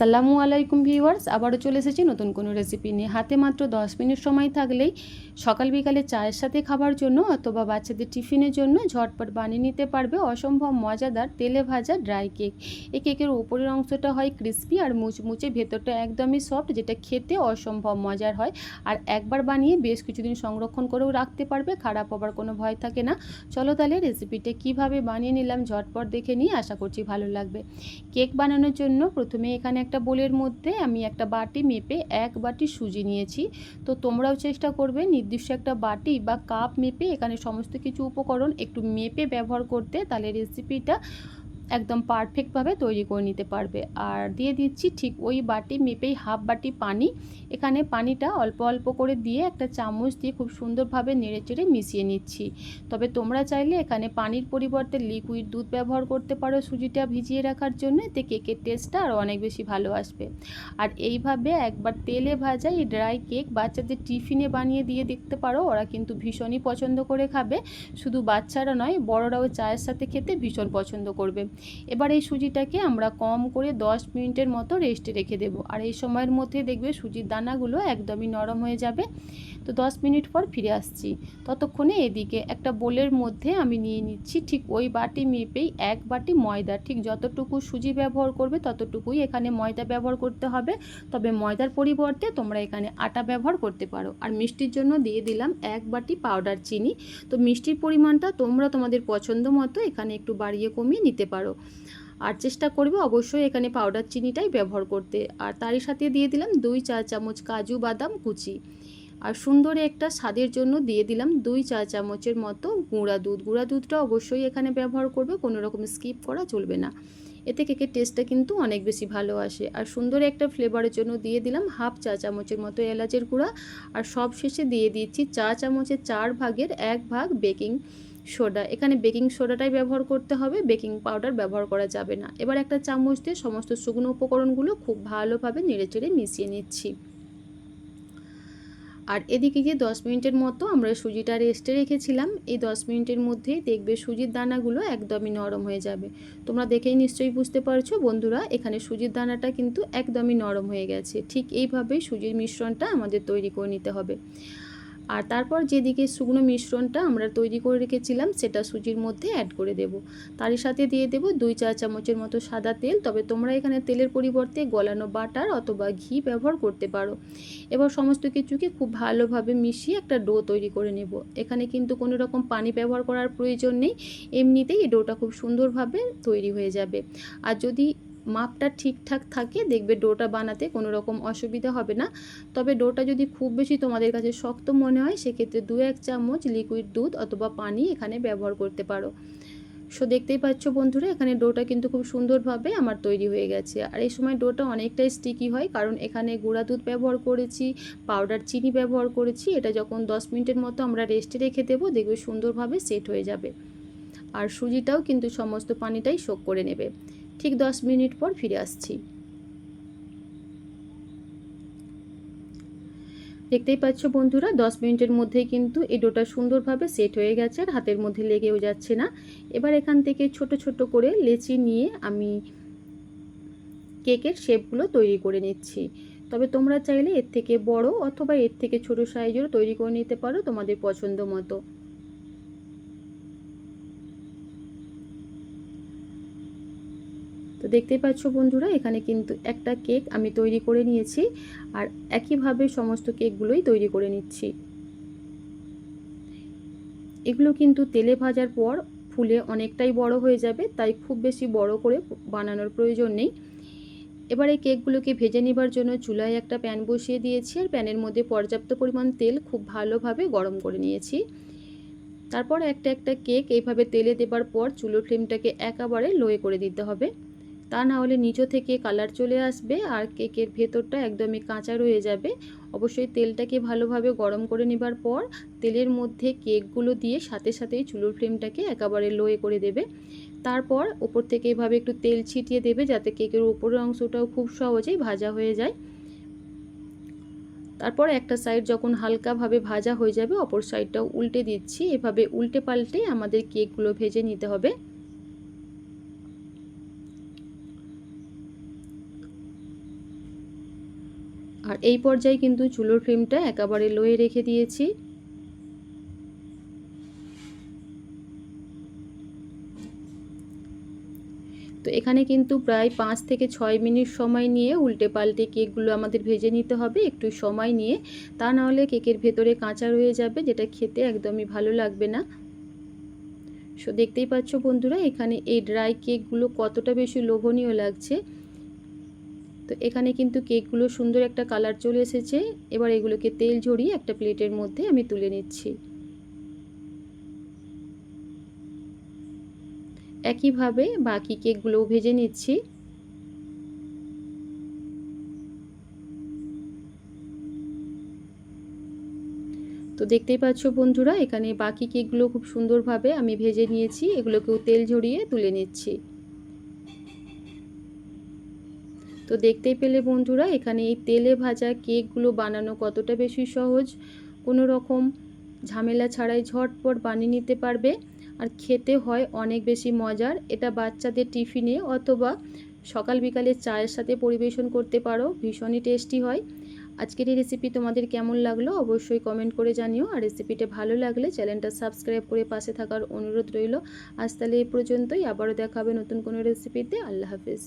আসসালামু আলাইকুম ভিউয়ার্স, আবারও চলে এসেছি নতুন কোনো রেসিপি নিয়ে। হাতে মাত্র 10 মিনিট সময় থাকলেই সকাল বিকালে চায়ের সাথে খাবার জন্য অথবা বাচ্চাদের টিফিনের জন্য ঝটপট বানিয়ে নিতে পারবে অসম্ভব মজাদার তেলে ভাজা ড্রাই কেক। এই কেকের উপরের অংশটা হয় ক্রিস্পি আর মুচমুচে, ভেতরটা একদমই সফট, যেটা খেতে অসম্ভব মজার হয়। আর একবার বানিয়ে বেশ কিছুদিন সংরক্ষণ করেও রাখতে পারবে, খারাপ হবার কোনো ভয় থাকে না। চলো তাহলে রেসিপিটা কিভাবে বানিয়ে নিলাম ঝটপট দেখে নিয়ে, আশা করছি ভালো লাগবে। কেক বানানোর জন্য প্রথমে এখানে একটা বোলের মধ্যে আমি একটা বাটি মেপে 1 বাটি সুজি নিয়েছি। তো তোমরাও চেষ্টা করবে নির্দিষ্ট একটা বাটি বা কাপ মেপে এখানে সমস্ত কিছু উপকরণ একটু মেপে ব্যবহার করতে, তাহলে রেসিপিটা একদম পারফেক্টভাবে তৈরি করে নিতে পারবে। আর দিয়ে দিচ্ছি ঠিক ওই বাটি মেপেই হাফ বাটি পানি। এখানে পানিটা অল্প অল্প করে দিয়ে একটা চামচ দিয়ে খুব সুন্দরভাবে নেড়েচেড়ে মিশিয়ে নিচ্ছি। তবে তোমরা চাইলে এখানে পানির পরিবর্তে লিকুইড দুধ ব্যবহার করতে পারো সুজিটা ভিজিয়ে রাখার জন্য, এতে কেকের টেস্টটা আরও অনেক বেশি ভালো আসবে। আর এইভাবে একবার তেলে ভাজা এই ড্রাই কেক বাচ্চাদের টিফিনে বানিয়ে দিয়ে দেখতে পারো, ওরা কিন্তু ভীষণই পছন্দ করে খাবে। শুধু বাচ্চারা নয়, বড়রাও চায়ের সাথে খেতে ভীষণ পছন্দ করবে। এবার এই সুজিটাকে আমরা কম করে 10 মিনিটের মতো রেস্টে রেখে দেব। আর এই সময়ের মধ্যে দেখবে সুজির দানাগুলো একদমই নরম হয়ে যাবে। তো 10 মিনিট পর ফিরে আসছি। ততক্ষণে এদিকে একটা বোলের মধ্যে আমি নিয়ে নিচ্ছি ঠিক ওই বাটি মেপেই 1 বাটি ময়দা। ঠিক যতটুকু সুজি ব্যবহার করবে ততটুকুই এখানে ময়দা ব্যবহার করতে হবে। তবে ময়দার পরিবর্তে তোমরা এখানে আটা ব্যবহার করতে পারো। আর মিষ্টির জন্য দিয়ে দিলাম 1 বাটি পাউডার চিনি। তো মিষ্টির পরিমাণটা তোমরা তোমাদের পছন্দ মতো এখানে একটু বাড়িয়ে কমিয়ে নিতে পারো। আর চেষ্টা করবে অবশ্যই এখানে পাউডার চিনিটাই ব্যবহার করতে। আর তারই সাথে দিয়ে দিলাম 2 চা চামচ কাজু বাদাম কুচি। আর সুন্দর একটা স্বাদের জন্য দিয়ে দিলাম 2 চা চামচের মতো গুঁড়া দুধ। গুঁড়া দুধটা অবশ্যই এখানে ব্যবহার করবে, কোনো রকম স্কিপ করা চলবে না। এতে কেকের টেস্টটা কিন্তু অনেক বেশি ভালো আসে। আর সুন্দর একটা ফ্লেভারের জন্য দিয়ে দিলাম হাফ চা চামচের মতো এলাচের গুঁড়া। আর সব শেষে দিয়ে দিচ্ছি চা চামচের 4 ভাগের 1 ভাগ বেকিং সোডা। এখানে বেকিং সোডাটাই ব্যবহার করতে হবে, বেকিং পাউডার ব্যবহার করা যাবে না। এবার একটা চামচ দিয়ে সমস্ত শুকনো উপকরণগুলো খুব ভালোভাবে নেড়েচেড়ে মিশিয়ে নিচ্ছি। আর এদিকে যে 10 মিনিটের মতো আমরা সুজিটা রেস্টে রেখেছিলাম, এই 10 মিনিটের মধ্যেই দেখবে সুজির দানাগুলো একদমই নরম হয়ে যাবে। তোমরা দেখেই নিশ্চয়ই বুঝতে পারছো বন্ধুরা, এখানে সুজির দানাটা কিন্তু একদমই নরম হয়ে গেছে। ঠিক এইভাবেই সুজির মিশ্রণটা আমাদের তৈরি করে নিতে হবে। আর তারপর যেদিকে শুকনো মিশ্রণটা আমরা তৈরি করে রেখেছিলাম সেটা সুজির মধ্যে অ্যাড করে দেব। তারই সাথে দিয়ে দেব 2 চা চামচের মতো সাদা তেল। তবে তোমরা এখানে তেলের পরিবর্তে গলানো বাটার অথবা ঘি ব্যবহার করতে পারো। এবার সমস্ত কিছুকে খুব ভালোভাবে মিশিয়ে একটা ডো তৈরি করে নেব। এখানে কিন্তু কোনো রকম পানি ব্যবহার করার প্রয়োজন নেই, এমনিতেই এই ডোটা খুব সুন্দরভাবে তৈরি হয়ে যাবে। আর যদি মাপটা ঠিকঠাক থাকে দেখবে ডোটা বানাতে কোনো রকম অসুবিধা হবে না। তবে ডোটা যদি খুব বেশি তোমাদের কাছে শক্ত মনে হয় সেক্ষেত্রে 2-1 চামচ লিকুইড দুধ অথবা পানি এখানে ব্যবহার করতে পারো। সো দেখতেই পাচ্ছ বন্ধুরা, এখানে ডোটা কিন্তু খুব সুন্দরভাবে আমার তৈরি হয়ে গেছে। আর এই সময় ডোটা অনেকটাই স্টিকি হয়, কারণ এখানে গুঁড়া দুধ ব্যবহার করেছি, পাউডার চিনি ব্যবহার করেছি। এটা যখন 10 মিনিটের মতো আমরা রেস্টে রেখে দেবো দেখবে সুন্দরভাবে সেট হয়ে যাবে। আর সুজিটাও কিন্তু সমস্ত পানিটাই শোক করে নেবে। ঠিক 10 মিনিট পর ফিরে আসছি। দেখতেই পাচ্ছ বন্ধুরা, 10 মিনিটের মধ্যেই কিন্তু এই ডোটা সুন্দরভাবে সেট হয়ে গেছে আর হাতের মধ্যে লেগেও যাচ্ছে না। এবার এখান থেকে ছোট ছোট করে লেচি নিয়ে আমি কেকের শেপগুলো তৈরি করে নিচ্ছি। তবে তোমরা চাইলে এর থেকে বড় অথবা এর থেকে ছোট সাইজেরও তৈরি করে নিতে পারো তোমাদের পছন্দ মতো। তো দেখতেই পাচ্ছ বন্ধুরা, এখানে কিন্তু একটা কেক আমি তৈরি করে নিয়েছি। আর একইভাবে সমস্ত কেকগুলোই তৈরি করে নিচ্ছি। এগুলো কিন্তু তেলে ভাজার পর ফুলে অনেকটাই বড় হয়ে যাবে, তাই খুব বেশি বড় করে বানানোর প্রয়োজন নেই। এবার এই কেকগুলোকে ভেজে নেবার জন্য চুলায় একটা প্যান বসিয়ে দিয়েছি। আর প্যানের মধ্যে পর্যাপ্ত পরিমাণ তেল খুব ভালোভাবে গরম করে নিয়েছি। তারপর একটা একটা কেক এইভাবে তেলে দেবার পর চুলোর ফ্লেমটাকে একেবারে লোয়ে করে দিতে হবে। তা না হলে নিচে থেকে কালার চলে আসবে আর কেকের ভেতরটা একদমই কাঁচা রয়ে যাবে। অবশ্যই তেলটাকে ভালোভাবে গরম করে নেবার পর তেলের মধ্যে কেকগুলো দিয়ে সাথে সাথেই চুলোর ফ্লেমটাকে একেবারে লোয়ে করে দেবে। তারপর ওপর থেকে এভাবে একটু তেল ছিটিয়ে দেবে যাতে কেকের উপরের অংশটাও খুব সহজেই ভাজা হয়ে যায়। তারপর একটা সাইড যখন হালকাভাবে ভাজা হয়ে যাবে অপর সাইডটাও উল্টে দিচ্ছি। এভাবে উল্টে পাল্টে আমাদের কেকগুলো ভেজে নিতে হবে। আর এই পর্যায়ে কিন্তু চুলোর ফ্লেমটা একেবারে লোয়ে রেখে দিয়েছি। তো এখানে কিন্তু প্রায় 5 থেকে 6 মিনিট সময় নিয়ে উল্টে পাল্টে কেকগুলো আমাদের ভেজে নিতে হবে একটু সময় নিয়ে, তা নাহলে কেকের ভেতরে কাঁচা রয়ে যাবে, যেটা খেতে একদমই ভালো লাগবে না। সো দেখতেই পাচ্ছ বন্ধুরা এখানে এই ড্রাই কেকগুলো কতটা বেশি লোভনীয় লাগছে। তো এখানে কিন্তু কেকগুলো সুন্দর একটা কালার চলে এসেছে। এবার এগুলোকে তেল ঝরিয়ে একটা প্লেটের মধ্যে আমি তুলে নিচ্ছি। একইভাবে বাকি কেকগুলোও ভেজে নিচ্ছি। তো দেখতেই পাচ্ছ বন্ধুরা এখানে বাকি কেকগুলো খুব সুন্দরভাবে আমি ভেজে নিয়েছি, এগুলোকেও তেল ঝরিয়ে তুলে নিচ্ছি। তো দেখতেই পেলে বন্ধুরা এখানে এই তেলে ভাজা কেকগুলো বানানো কতটা বেশি সহজ, কোনো রকম ঝামেলা ছাড়াই ঝটপট বানিয়ে নিতে পারবে, আর খেতে হয় অনেক বেশি মজার। এটা বাচ্চাদের টিফিনে অথবা সকাল বিকালে চায়ের সাথে পরিবেশন করতে পারো, ভীষণই টেস্টি হয়। আজকের এই রেসিপি তোমাদের কেমন লাগলো অবশ্যই কমেন্ট করে জানিও, আর রেসিপিটা ভালো লাগলে চ্যানেলটা সাবস্ক্রাইব করে পাশে থাকার অনুরোধ রইল। আজ তাহলে এই পর্যন্তই, আবারও দেখা হবে নতুন কোনো রেসিপিতে। আল্লাহ হাফেজ।